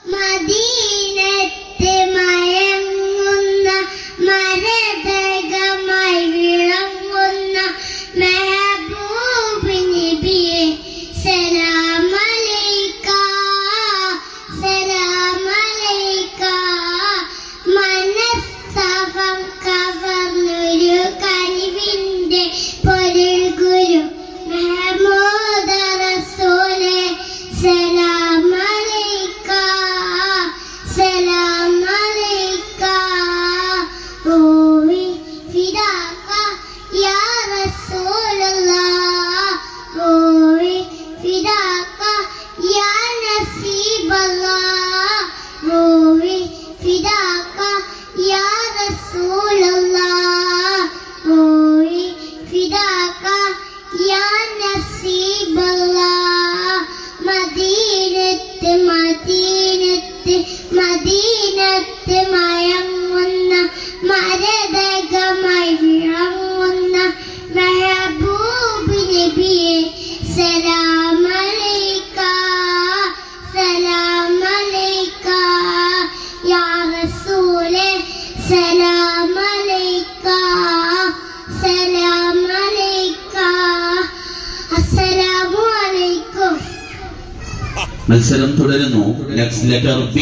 മദീനത്തെ മയങ്ങുന്ന മരതകമായി വിളങ്ങുന്ന മെഹബൂബ് നബിയെ സലാം അലൈക സലാം അലൈക. മനസ്സകം കവർന്നൊരു കനിവിന്റെ പൊരുൾ ഗുരു മുഹമ്മദ് റസൂലേ സലാം അലൈക സലാം അലൈക. റൂഹി ഫിദാക യാ റസൂലല്ലാഹ് റൂഹി ഫിദാക യാ നസീബല്ലാഹ് റൂഹി ഫിദാക യാ റസൂലല്ലാഹ് റൂഹി ഫിദാക യാ നസീബല്ലാഹ്. മദീനത്ത് മദീനത്ത് മദീനത്ത് മയങ്ങുന്ന മരതകമായി വിളങ്ങുന്ന മെഹബൂബ് നബിയെ സലാം അലൈക സലാം അലൈക. യാ റസൂലേ സലാം അലൈക സലാം അലൈക. അസ്സലാമു അലൈക്കും. മത്സരം തുടരുന്നു. Next letter B.